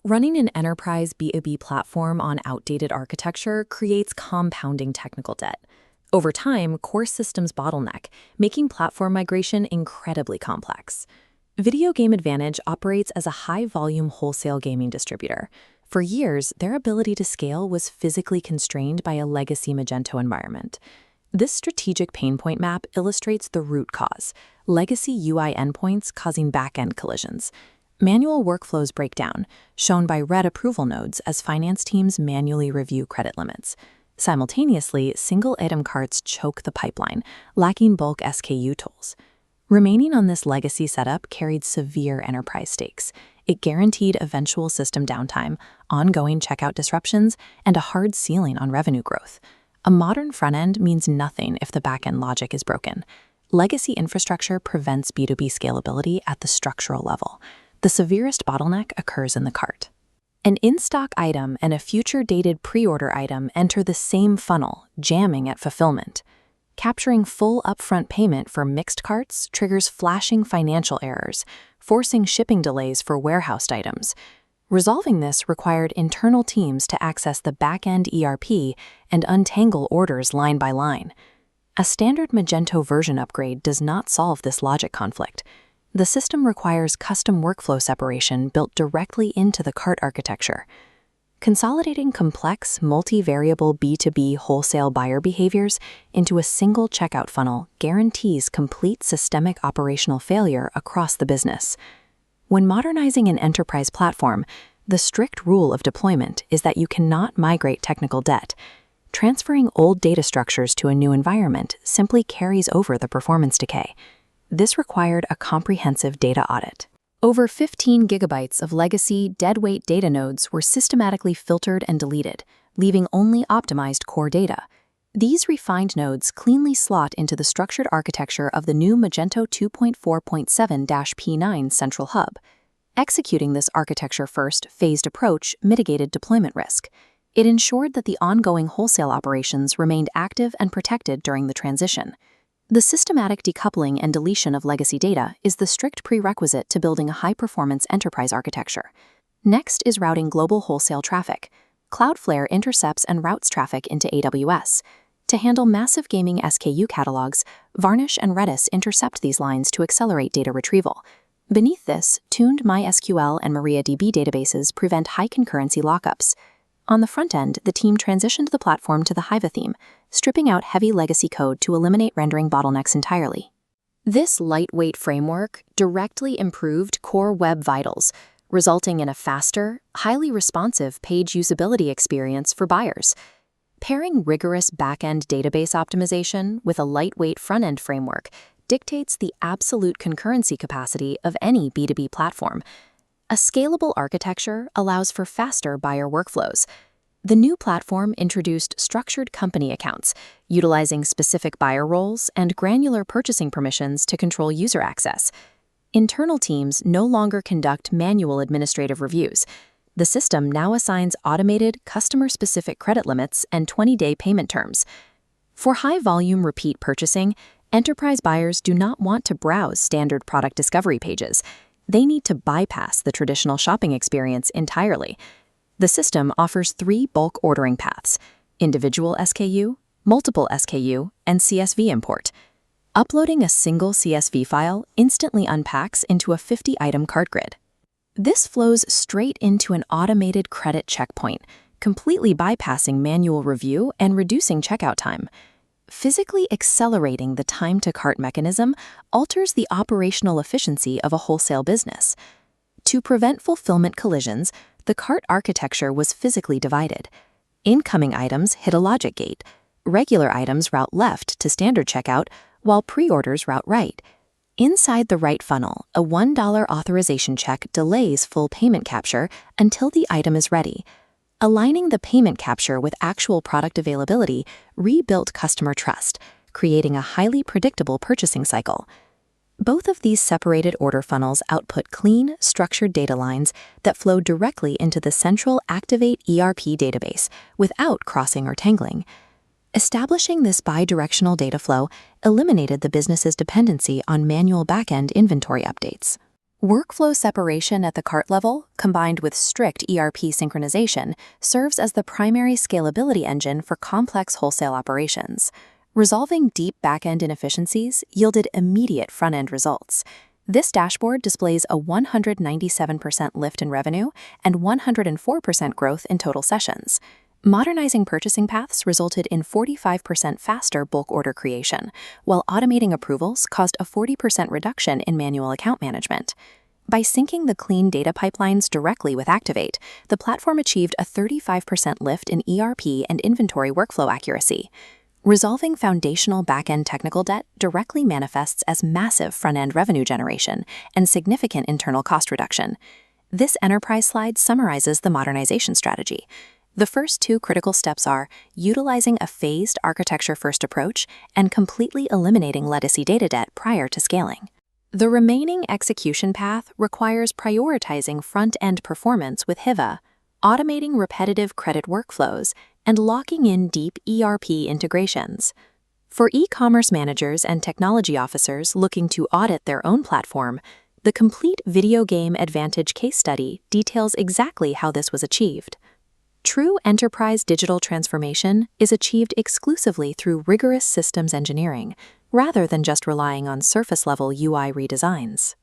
Running an enterprise B2B platform on outdated architecture creates compounding technical debt. Over time, core systems bottleneck, making platform migration incredibly complex. Video Game Advantage operates as a high-volume wholesale gaming distributor. For years, their ability to scale was physically constrained by a legacy Magento environment. This strategic pain point map illustrates the root cause: legacy UI endpoints causing back-end collisions. Manual workflows break down, shown by red approval nodes as finance teams manually review credit limits. Simultaneously, single-item carts choke the pipeline, lacking bulk SKU tools. Remaining on this legacy setup carried severe enterprise stakes. It guaranteed eventual system downtime, ongoing checkout disruptions, and a hard ceiling on revenue growth. A modern front-end means nothing if the back-end logic is broken. Legacy infrastructure prevents B2B scalability at the structural level. The severest bottleneck occurs in the cart. An in-stock item and a future-dated pre-order item enter the same funnel, jamming at fulfillment. Capturing full upfront payment for mixed carts triggers flashing financial errors, forcing shipping delays for warehoused items. Resolving this required internal teams to access the back-end ERP and untangle orders line by line. A standard Magento version upgrade does not solve this logic conflict. The system requires custom workflow separation built directly into the cart architecture. Consolidating complex, multi-variable B2B wholesale buyer behaviors into a single checkout funnel guarantees complete systemic operational failure across the business. When modernizing an enterprise platform, the strict rule of deployment is that you cannot migrate technical debt. Transferring old data structures to a new environment simply carries over the performance decay. This required a comprehensive data audit. Over 15 gigabytes of legacy, deadweight data nodes were systematically filtered and deleted, leaving only optimized core data. These refined nodes cleanly slot into the structured architecture of the new Magento 2.4.7-P9 central hub. Executing this architecture-first, phased approach mitigated deployment risk. It ensured that the ongoing wholesale operations remained active and protected during the transition. The systematic decoupling and deletion of legacy data is the strict prerequisite to building a high-performance enterprise architecture. Next is routing global wholesale traffic. Cloudflare intercepts and routes traffic into AWS. To handle massive gaming SKU catalogs, Varnish and Redis intercept these lines to accelerate data retrieval. Beneath this, tuned MySQL and MariaDB databases prevent high concurrency lockups. On the front end, the team transitioned the platform to the Hiva theme, stripping out heavy legacy code to eliminate rendering bottlenecks entirely. This lightweight framework directly improved core web vitals, resulting in a faster, highly responsive page usability experience for buyers. Pairing rigorous back-end database optimization with a lightweight front-end framework dictates the absolute concurrency capacity of any B2B platform. A scalable architecture allows for faster buyer workflows. The new platform introduced structured company accounts, utilizing specific buyer roles and granular purchasing permissions to control user access. Internal teams no longer conduct manual administrative reviews. The system now assigns automated, customer-specific credit limits and 20-day payment terms. For high-volume repeat purchasing, enterprise buyers do not want to browse standard product discovery pages. They need to bypass the traditional shopping experience entirely. The system offers 3 bulk ordering paths: individual SKU, multiple SKU, and CSV import. Uploading a single CSV file instantly unpacks into a 50-item cart grid. This flows straight into an automated credit checkpoint, completely bypassing manual review and reducing checkout time. Physically accelerating the time-to-cart mechanism alters the operational efficiency of a wholesale business. To prevent fulfillment collisions, the cart architecture was physically divided. Incoming items hit a logic gate. Regular items route left to standard checkout, while pre-orders route right. Inside the right funnel, a $1 authorization check delays full payment capture until the item is ready. Aligning the payment capture with actual product availability rebuilt customer trust, creating a highly predictable purchasing cycle. Both of these separated order funnels output clean, structured data lines that flow directly into the central Activate ERP database without crossing or tangling. Establishing this bi-directional data flow eliminated the business's dependency on manual back-end inventory updates. Workflow separation at the cart level, combined with strict ERP synchronization, serves as the primary scalability engine for complex wholesale operations. Resolving deep back-end inefficiencies yielded immediate front-end results. This dashboard displays a 197% lift in revenue and 104% growth in total sessions. Modernizing purchasing paths resulted in 45% faster bulk order creation, while automating approvals caused a 40% reduction in manual account management. By syncing the clean data pipelines directly with Activate, the platform achieved a 35% lift in ERP and inventory workflow accuracy. Resolving foundational back-end technical debt directly manifests as massive front-end revenue generation and significant internal cost reduction. This enterprise slide summarizes the modernization strategy. The first two critical steps are utilizing a phased architecture-first approach and completely eliminating legacy data debt prior to scaling. The remaining execution path requires prioritizing front-end performance with HIVA, automating repetitive credit workflows, and locking in deep ERP integrations. For e-commerce managers and technology officers looking to audit their own platform, the complete Video Game Advantage case study details exactly how this was achieved. True enterprise digital transformation is achieved exclusively through rigorous systems engineering, rather than just relying on surface-level UI redesigns.